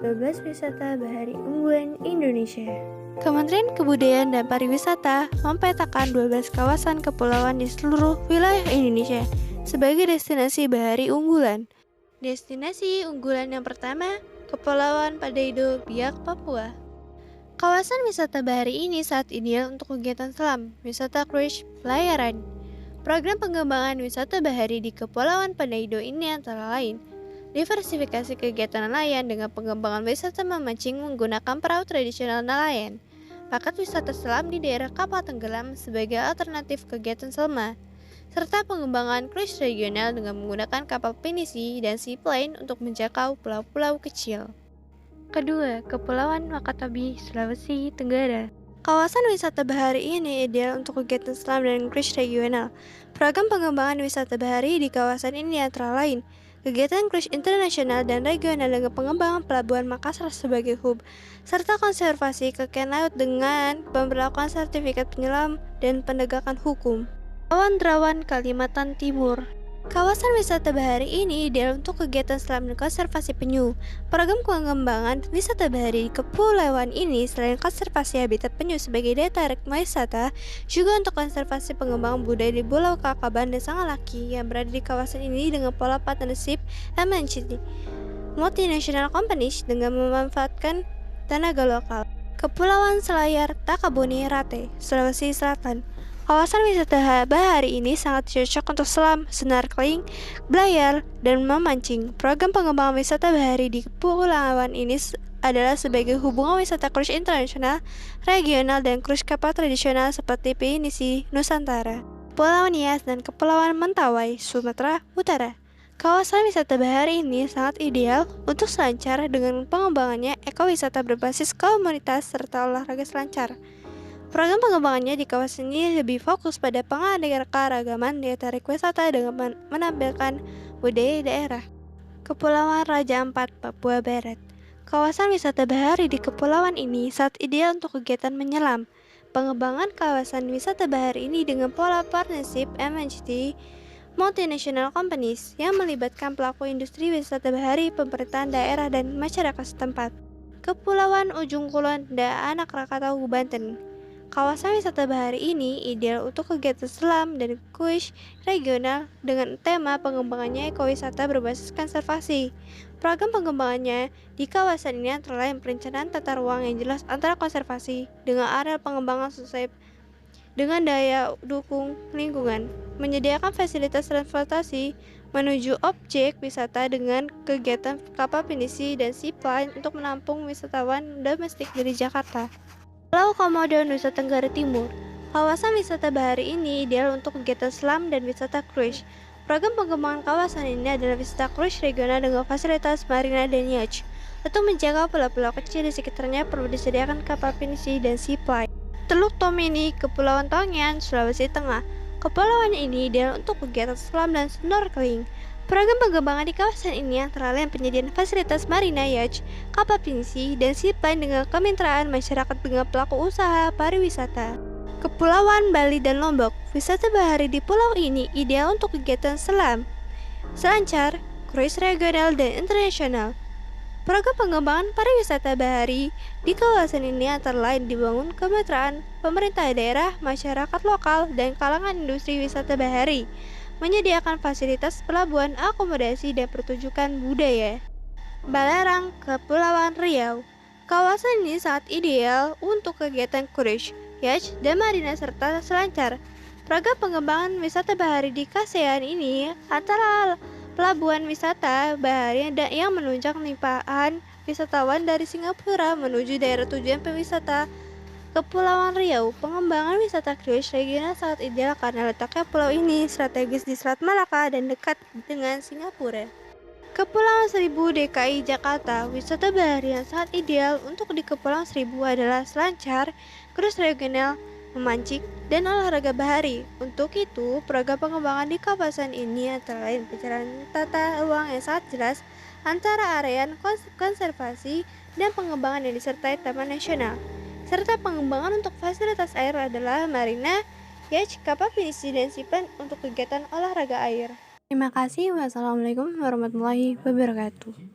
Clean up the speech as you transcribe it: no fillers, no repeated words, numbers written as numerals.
12 wisata bahari unggulan Indonesia. Kementerian Kebudayaan dan Pariwisata memetakan 12 kawasan kepulauan di seluruh wilayah Indonesia sebagai destinasi bahari unggulan. Destinasi unggulan yang pertama, Kepulauan Panaido, Biak, Papua. Kawasan wisata bahari ini sangat ideal untuk kegiatan selam, wisata cruise, pelayaran. Program pengembangan wisata bahari di Kepulauan Panaido ini antara lain diversifikasi kegiatan nelayan dengan pengembangan wisata memancing menggunakan perahu tradisional nelayan. Paket wisata selam di daerah kapal tenggelam sebagai alternatif kegiatan selma, serta pengembangan cruise regional dengan menggunakan kapal pinisi dan seaplane untuk menjangkau pulau-pulau kecil. Kedua, Kepulauan Wakatobi, Sulawesi Tenggara. Kawasan wisata bahari ini ideal untuk kegiatan selam dan cruise regional. Program pengembangan wisata bahari di kawasan ini antara lain kegiatan cruise internasional dan regional dengan pengembangan pelabuhan Makassar sebagai hub, serta konservasi kekayaan laut dengan pemberlakuan sertifikat penyelam dan penegakan hukum. Kepulauan Derawan, Kalimantan Timur. Kawasan wisata bahari ini ideal untuk kegiatan selam dan konservasi penyu. Program pengembangan wisata bahari di kepulauan ini selain konservasi habitat penyu sebagai daya tarik wisata, juga untuk konservasi pengembangan budaya di Pulau Kakaban dan Sangalaki yang berada di kawasan ini dengan pola partnership MNC multinational companies dengan memanfaatkan tenaga lokal. Kepulauan Selayar, Takaboni, Rate, Sulawesi Selatan. Kawasan wisata bahari ini sangat cocok untuk selam, snorkeling, belayar, dan memancing. Program pengembangan wisata bahari di kepulauan ini adalah sebagai hubungan wisata cruise internasional, regional, dan cruise kapal tradisional seperti Pinisi, Nusantara, Pulau Nias, dan Kepulauan Mentawai, Sumatera Utara. Kawasan wisata bahari ini sangat ideal untuk selancar dengan pengembangannya ekowisata berbasis komunitas serta olahraga selancar. Program pengembangannya di kawasan ini lebih fokus pada penganeka-ragaman daya tarik wisata dengan menampilkan budaya daerah. Kepulauan Raja Ampat, Papua Barat. Kawasan wisata bahari di kepulauan ini sangat ideal untuk kegiatan menyelam. Pengembangan kawasan wisata bahari ini dengan pola partnership MNC multinational companies yang melibatkan pelaku industri wisata bahari, pemerintahan daerah, dan masyarakat setempat. Kepulauan Ujung Kulon dan Anak Krakatau, Banten. Kawasan wisata bahari ini ideal untuk kegiatan selam dan cruise regional dengan tema pengembangannya ekowisata berbasis konservasi. Program pengembangannya di kawasan ini antara lain perencanaan tata ruang yang jelas antara konservasi dengan area pengembangan sesuai dengan daya dukung lingkungan, menyediakan fasilitas transportasi menuju objek wisata dengan kegiatan kapal pinisi dan seaplane untuk menampung wisatawan domestik dari Jakarta. Pulau Komodo, Nusa Tenggara Timur. Kawasan wisata bahari ini ideal untuk kegiatan selam dan wisata cruise. Program pengembangan kawasan ini adalah wisata cruise regional dengan fasilitas marina dan yacht. Untuk menjaga pulau-pulau kecil di sekitarnya perlu disediakan kapal pinisi dan seaplane. Teluk Tomini, Kepulauan Tongian, Sulawesi Tengah. Kepulauan ini ideal untuk kegiatan selam dan snorkeling. Program pengembangan di kawasan ini antara lain penyediaan fasilitas marina, yacht, kapal pinisi, dan seaplane dengan kemitraan masyarakat dengan pelaku usaha pariwisata. Kepulauan Bali dan Lombok. Wisata bahari di pulau ini ideal untuk kegiatan selam, selancar, cruise regional, dan internasional. Program pengembangan pariwisata bahari di kawasan ini antara lain dibangun kemitraan pemerintah daerah, masyarakat lokal, dan kalangan industri wisata bahari, menyediakan fasilitas pelabuhan, akomodasi, dan pertunjukan budaya. Balarang, Kepulauan Riau. Kawasan ini sangat ideal untuk kegiatan cruise, yacht, dan marina serta selancar. Program pengembangan wisata bahari di KASEAN ini antara pelabuhan wisata bahari yang menunjang limpahan wisatawan dari Singapura menuju daerah tujuan wisata Kepulauan Riau. Pengembangan wisata cruise regional sangat ideal karena letaknya pulau ini strategis di Selat Malaka dan dekat dengan Singapura. Kepulauan Seribu, DKI Jakarta. Wisata bahari yang sangat ideal untuk di Kepulauan Seribu adalah selancar, cruise regional, memancing, dan olahraga bahari. Untuk itu, program pengembangan di kawasan ini antara lain pencarian tata ruang yang sangat jelas antara area konservasi dan pengembangan yang disertai taman nasional, serta pengembangan untuk fasilitas air adalah marina, yacht, kapal pinisi, dan seaplane untuk kegiatan olahraga air. Terima kasih. Wassalamualaikum warahmatullahi wabarakatuh.